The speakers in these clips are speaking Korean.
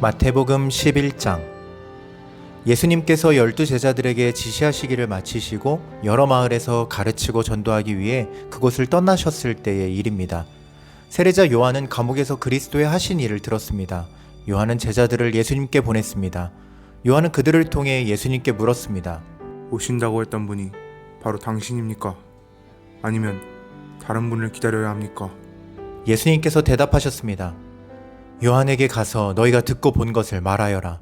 마태복음 11장. 예수님께서 12제자들에게 지시하시기를 마치시고 여러 마을에서 가르치고 전도하기 위해 그곳을 떠나셨을 때의 일입니다. 세례자 요한은 감옥에서 그리스도의 하신 일을 들었습니다. 요한은 제자들을 예수님께 보냈습니다. 요한은 그들을 통해 예수님께 물었습니다. 오신다고 했던 분이 바로 당신입니까? 아니면 다른 분을 기다려야 합니까? 예수님께서 대답하셨습니다. 요한에게 가서 너희가 듣고 본 것을 말하여라.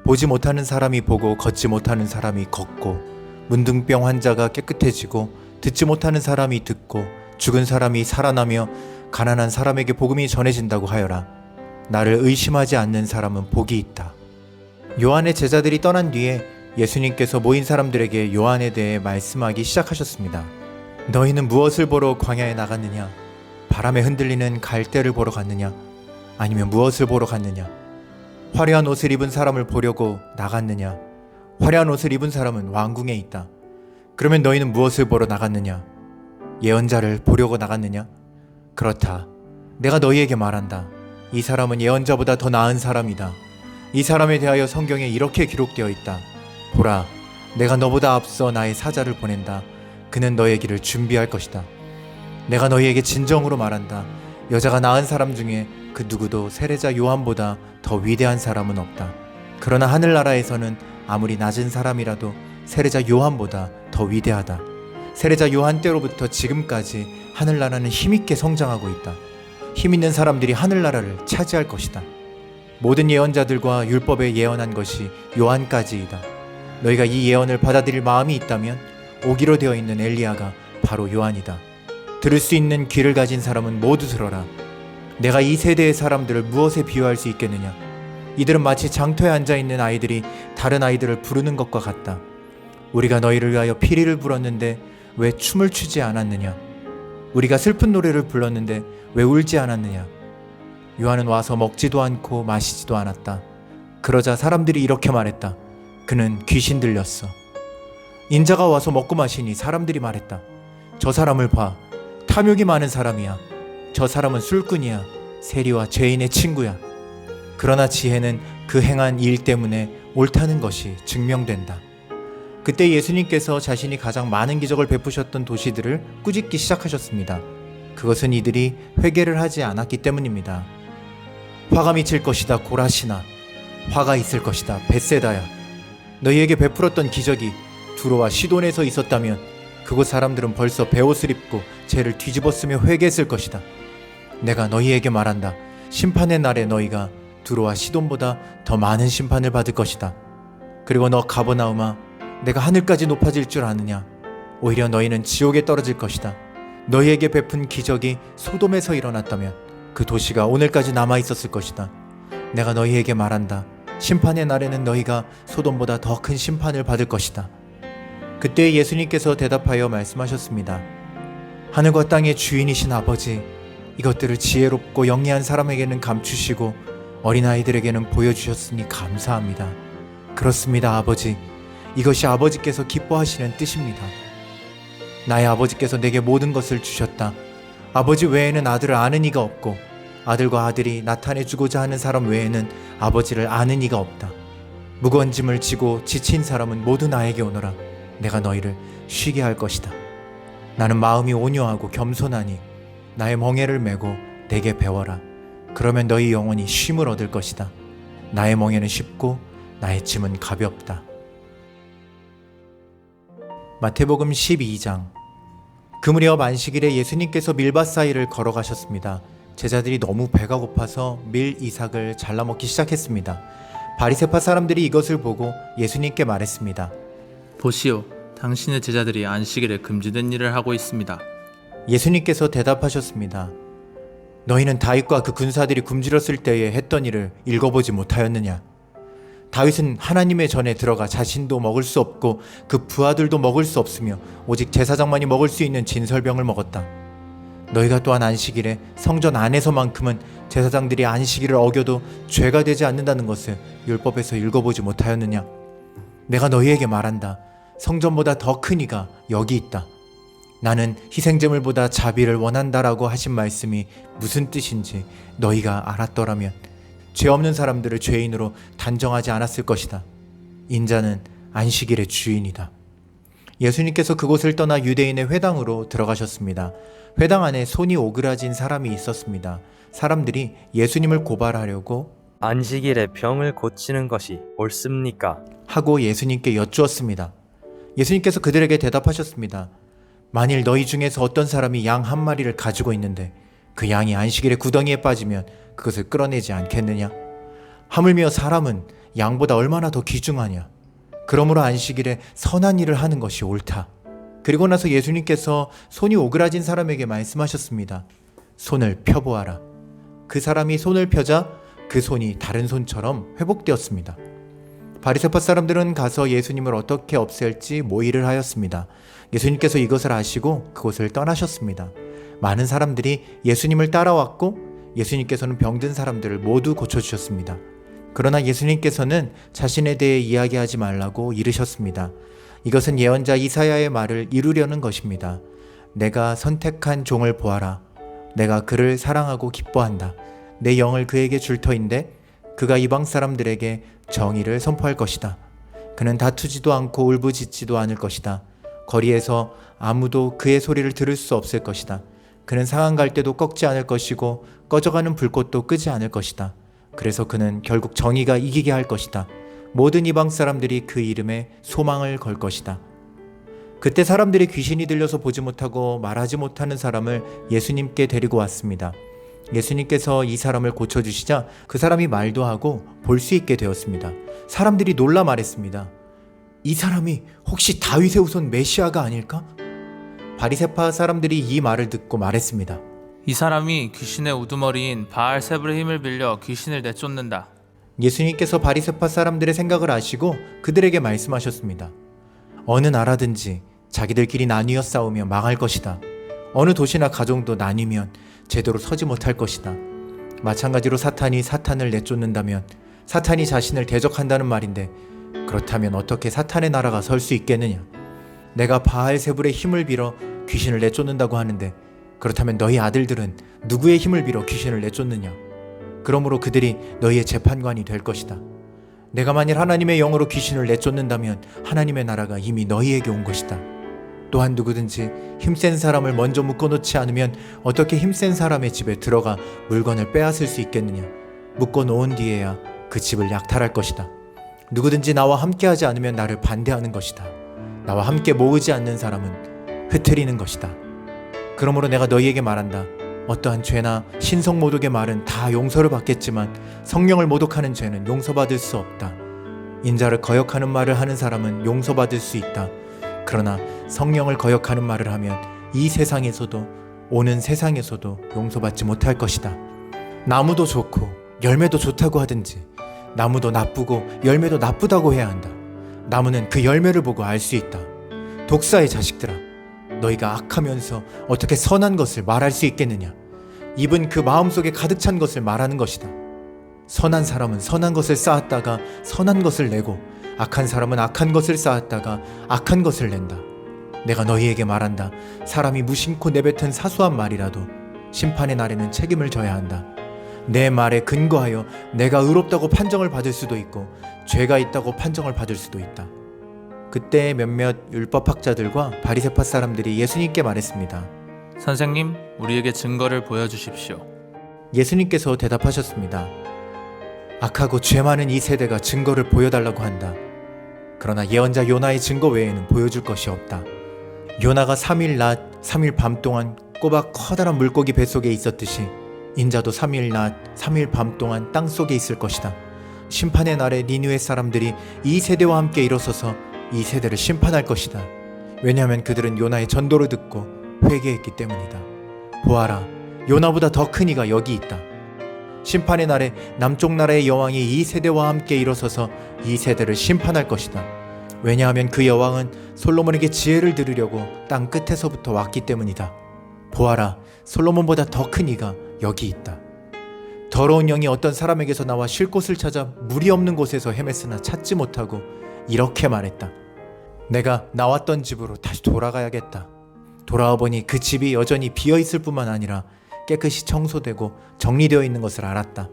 보지 못하는 사람이 보고 걷지 못하는 사람이 걷고 문둥병 환자가 깨끗해지고 듣지 못하는 사람이 듣고 죽은 사람이 살아나며 가난한 사람에게 복음이 전해진다고 하여라. 나를 의심하지 않는 사람은 복이 있다. 요한의 제자들이 떠난 뒤에 예수님께서 모인 사람들에게 요한에 대해 말씀하기 시작하셨습니다. 너희는 무엇을 보러 광야에 나갔느냐? 바람에 흔들리는 갈대를 보러 갔느냐? 아니면 무엇을 보러 갔느냐? 화려한 옷을 입은 사람을 보려고 나갔느냐? 화려한 옷을 입은 사람은 왕궁에 있다. 그러면 너희는 무엇을 보러 나갔느냐? 예언자를 보려고 나갔느냐? 그렇다. 내가 너희에게 말한다. 이 사람은 예언자보다 더 나은 사람이다. 이 사람에 대하여 성경에 이렇게 기록되어 있다. 보라, 내가 너보다 앞서 나의 사자를 보낸다. 그는 너의 길을 준비할 것이다. 내가 너희에게 진정으로 말한다. 여자가 낳은 사람 중에 그 누구도 세례자 요한보다 더 위대한 사람은 없다. 그러나 하늘나라에서는 아무리 낮은 사람이라도 세례자 요한보다 더 위대하다. 세례자 요한 때로부터 지금까지 하늘나라는 힘있게 성장하고 있다. 힘있는 사람들이 하늘나라를 차지할 것이다. 모든 예언자들과 율법에 예언한 것이 요한까지이다. 너희가 이 예언을 받아들일 마음이 있다면 오기로 되어 있는 엘리야가 바로 요한이다. 들을 수 있는 귀를 가진 사람은 모두 들어라. 내가 이 세대의 사람들을 무엇에 비유할 수 있겠느냐? 이들은 마치 장터에 앉아있는 아이들이 다른 아이들을 부르는 것과 같다. 우리가 너희를 위하여 피리를 불었는데 왜 춤을 추지 않았느냐? 우리가 슬픈 노래를 불렀는데 왜 울지 않았느냐? 요한은 와서 먹지도 않고 마시지도 않았다. 그러자 사람들이 이렇게 말했다. 그는 귀신 들렸어. 인자가 와서 먹고 마시니 사람들이 말했다. 저 사람을 봐. 탐욕이 많은 사람이야. 저 사람은 술꾼이야. 세리와 죄인의 친구야. 그러나 지혜는 그 행한 일 때문에 옳다는 것이 증명된다. 그때 예수님께서 자신이 가장 많은 기적을 베푸셨던 도시들을 꾸짖기 시작하셨습니다. 그것은 이들이 회개를 하지 않았기 때문입니다. 화가 미칠 것이다 고라시나. 화가 있을 것이다 벳세다야. 너희에게 베풀었던 기적이 두로와 시돈에서 있었다면 그곳 사람들은 벌써 베옷을 입고 죄를 뒤집었으며 회개했을 것이다. 내가 너희에게 말한다. 심판의 날에 너희가 두로와 시돈보다 더 많은 심판을 받을 것이다. 그리고 너 가버나움아, 내가 하늘까지 높아질 줄 아느냐? 오히려 너희는 지옥에 떨어질 것이다. 너희에게 베푼 기적이 소돔에서 일어났다면 그 도시가 오늘까지 남아있었을 것이다. 내가 너희에게 말한다. 심판의 날에는 너희가 소돔보다 더 큰 심판을 받을 것이다. 그때 예수님께서 대답하여 말씀하셨습니다. 하늘과 땅의 주인이신 아버지, 이것들을 지혜롭고 영리한 사람에게는 감추시고 어린아이들에게는 보여주셨으니 감사합니다. 그렇습니다, 아버지. 이것이 아버지께서 기뻐하시는 뜻입니다. 나의 아버지께서 내게 모든 것을 주셨다. 아버지 외에는 아들을 아는 이가 없고 아들과 아들이 나타내주고자 하는 사람 외에는 아버지를 아는 이가 없다. 무거운 짐을 지고 지친 사람은 모두 나에게 오너라. 내가 너희를 쉬게 할 것이다. 나는 마음이 온유하고 겸손하니 나의 멍에를 메고 내게 배워라. 그러면 너희 영혼이 쉼을 얻을 것이다. 나의 멍에는 쉽고 나의 짐은 가볍다. 마태복음 12장. 그 무렵 안식일에 예수님께서 밀밭 사이를 걸어가셨습니다. 제자들이 너무 배가 고파서 밀 이삭을 잘라 먹기 시작했습니다. 바리새파 사람들이 이것을 보고 예수님께 말했습니다. 보시오, 당신의 제자들이 안식일에 금지된 일을 하고 있습니다. 예수님께서 대답하셨습니다. 너희는 다윗과 그 군사들이 굶주렸을 때에 했던 일을 읽어보지 못하였느냐? 다윗은 하나님의 전에 들어가 자신도 먹을 수 없고 그 부하들도 먹을 수 없으며 오직 제사장만이 먹을 수 있는 진설병을 먹었다. 너희가 또한 안식일에 성전 안에서만큼은 제사장들이 안식일을 어겨도 죄가 되지 않는다는 것을 율법에서 읽어보지 못하였느냐? 내가 너희에게 말한다. 성전보다 더 큰 이가 여기 있다. 나는 희생제물보다 자비를 원한다라고 하신 말씀이 무슨 뜻인지 너희가 알았더라면 죄 없는 사람들을 죄인으로 단정하지 않았을 것이다. 인자는 안식일의 주인이다. 예수님께서 그곳을 떠나 유대인의 회당으로 들어가셨습니다. 회당 안에 손이 오그라진 사람이 있었습니다. 사람들이 예수님을 고발하려고 안식일에 병을 고치는 것이 옳습니까? 하고 예수님께 여쭈었습니다. 예수님께서 그들에게 대답하셨습니다. 만일 너희 중에서 어떤 사람이 양 한 마리를 가지고 있는데 그 양이 안식일에 구덩이에 빠지면 그것을 끌어내지 않겠느냐? 하물며 사람은 양보다 얼마나 더 귀중하냐? 그러므로 안식일에 선한 일을 하는 것이 옳다. 그리고 나서 예수님께서 손이 오그라진 사람에게 말씀하셨습니다. 손을 펴보아라. 그 사람이 손을 펴자 그 손이 다른 손처럼 회복되었습니다. 바리새파 사람들은 가서 예수님을 어떻게 없앨지 모의를 하였습니다. 예수님께서 이것을 아시고 그곳을 떠나셨습니다. 많은 사람들이 예수님을 따라왔고 예수님께서는 병든 사람들을 모두 고쳐주셨습니다. 그러나 예수님께서는 자신에 대해 이야기하지 말라고 이르셨습니다. 이것은 예언자 이사야의 말을 이루려는 것입니다. 내가 선택한 종을 보아라. 내가 그를 사랑하고 기뻐한다. 내 영을 그에게 줄 터인데 그가 이방 사람들에게 정의를 선포할 것이다. 그는 다투지도 않고 울부짖지도 않을 것이다. 거리에서 아무도 그의 소리를 들을 수 없을 것이다. 그는 상한 갈대도 꺾지 않을 것이고 꺼져가는 불꽃도 끄지 않을 것이다. 그래서 그는 결국 정의가 이기게 할 것이다. 모든 이방 사람들이 그 이름에 소망을 걸 것이다. 그때 사람들이 귀신이 들려서 보지 못하고 말하지 못하는 사람을 예수님께 데리고 왔습니다. 예수님께서 이 사람을 고쳐주시자 그 사람이 말도 하고 볼 수 있게 되었습니다. 사람들이 놀라 말했습니다. 이 사람이 혹시 다윗의 후손 메시아가 아닐까? 바리새파 사람들이 이 말을 듣고 말했습니다. 이 사람이 귀신의 우두머리인 바알세불의 힘을 빌려 귀신을 내쫓는다. 예수님께서 바리새파 사람들의 생각을 아시고 그들에게 말씀하셨습니다. 어느 나라든지 자기들끼리 나뉘어 싸우면 망할 것이다. 어느 도시나 가정도 나뉘면 제대로 서지 못할 것이다. 마찬가지로 사탄이 사탄을 내쫓는다면 사탄이 자신을 대적한다는 말인데 그렇다면 어떻게 사탄의 나라가 설 수 있겠느냐? 내가 바알세불의 힘을 빌어 귀신을 내쫓는다고 하는데 그렇다면 너희 아들들은 누구의 힘을 빌어 귀신을 내쫓느냐? 그러므로 그들이 너희의 재판관이 될 것이다. 내가 만일 하나님의 영으로 귀신을 내쫓는다면 하나님의 나라가 이미 너희에게 온 것이다. 또한 누구든지 힘센 사람을 먼저 묶어놓지 않으면 어떻게 힘센 사람의 집에 들어가 물건을 빼앗을 수 있겠느냐? 묶어놓은 뒤에야 그 집을 약탈할 것이다. 누구든지 나와 함께하지 않으면 나를 반대하는 것이다. 나와 함께 모으지 않는 사람은 흩트리는 것이다. 그러므로 내가 너희에게 말한다. 어떠한 죄나 신성 모독의 말은 다 용서를 받겠지만 성령을 모독하는 죄는 용서받을 수 없다. 인자를 거역하는 말을 하는 사람은 용서받을 수 있다. 그러나 성령을 거역하는 말을 하면 이 세상에서도 오는 세상에서도 용서받지 못할 것이다. 나무도 좋고 열매도 좋다고 하든지 나무도 나쁘고 열매도 나쁘다고 해야 한다. 나무는 그 열매를 보고 알 수 있다. 독사의 자식들아, 너희가 악하면서 어떻게 선한 것을 말할 수 있겠느냐? 입은 그 마음속에 가득 찬 것을 말하는 것이다. 선한 사람은 선한 것을 쌓았다가 선한 것을 내고 악한 사람은 악한 것을 쌓았다가 악한 것을 낸다. 내가 너희에게 말한다. 사람이 무심코 내뱉은 사소한 말이라도 심판의 날에는 책임을 져야 한다. 내 말에 근거하여 내가 의롭다고 판정을 받을 수도 있고 죄가 있다고 판정을 받을 수도 있다. 그때 몇몇 율법학자들과 바리새파 사람들이 예수님께 말했습니다. 선생님, 우리에게 증거를 보여주십시오. 예수님께서 대답하셨습니다. 악하고 죄 많은 이 세대가 증거를 보여달라고 한다. 그러나 예언자 요나의 증거 외에는 보여줄 것이 없다. 요나가 3일 낮 3일 밤 동안 꼬박 커다란 물고기 뱃속에 있었듯이 인자도 3일 낮 3일 밤 동안 땅속에 있을 것이다. 심판의 날에 니느웨 사람들이 이 세대와 함께 일어서서 이 세대를 심판할 것이다. 왜냐하면 그들은 요나의 전도를 듣고 회개했기 때문이다. 보아라, 요나보다 더 큰 이가 여기 있다. 심판의 날에 남쪽 나라의 여왕이 이 세대와 함께 일어서서 이 세대를 심판할 것이다. 왜냐하면 그 여왕은 솔로몬에게 지혜를 들으려고 땅 끝에서부터 왔기 때문이다. 보아라, 솔로몬보다 더 큰 이가 여기 있다. 더러운 영이 어떤 사람에게서 나와 쉴 곳을 찾아 물이 없는 곳에서 헤맸으나 찾지 못하고 이렇게 말했다. 내가 나왔던 집으로 다시 돌아가야겠다. 돌아와 보니 그 집이 여전히 비어있을 뿐만 아니라 깨끗이 청소되고 정리되어 있는 것을 알았다.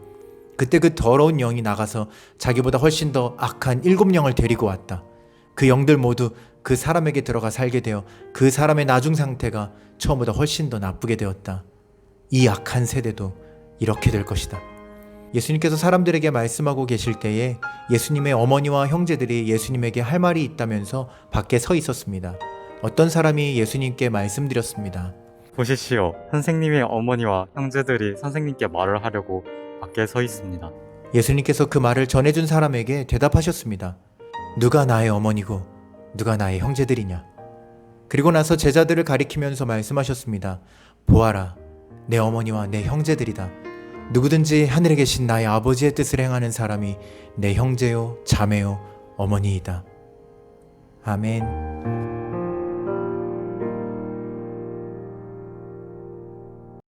그때 그 더러운 영이 나가서 자기보다 훨씬 더 악한 7영을 데리고 왔다. 그 영들 모두 그 사람에게 들어가 살게 되어 그 사람의 나중 상태가 처음보다 훨씬 더 나쁘게 되었다. 이 악한 세대도 이렇게 될 것이다. 예수님께서 사람들에게 말씀하고 계실 때에 예수님의 어머니와 형제들이 예수님에게 할 말이 있다면서 밖에 서 있었습니다. 어떤 사람이 예수님께 말씀드렸습니다. 보십시오. 선생님의 어머니와 형제들이 선생님께 말을 하려고 밖에 서 있습니다. 예수님께서 그 말을 전해준 사람에게 대답하셨습니다. 누가 나의 어머니고 누가 나의 형제들이냐? 그리고 나서 제자들을 가리키면서 말씀하셨습니다. 보아라, 내 어머니와 내 형제들이다. 누구든지 하늘에 계신 나의 아버지의 뜻을 행하는 사람이 내 형제요, 자매요, 어머니이다. 아멘.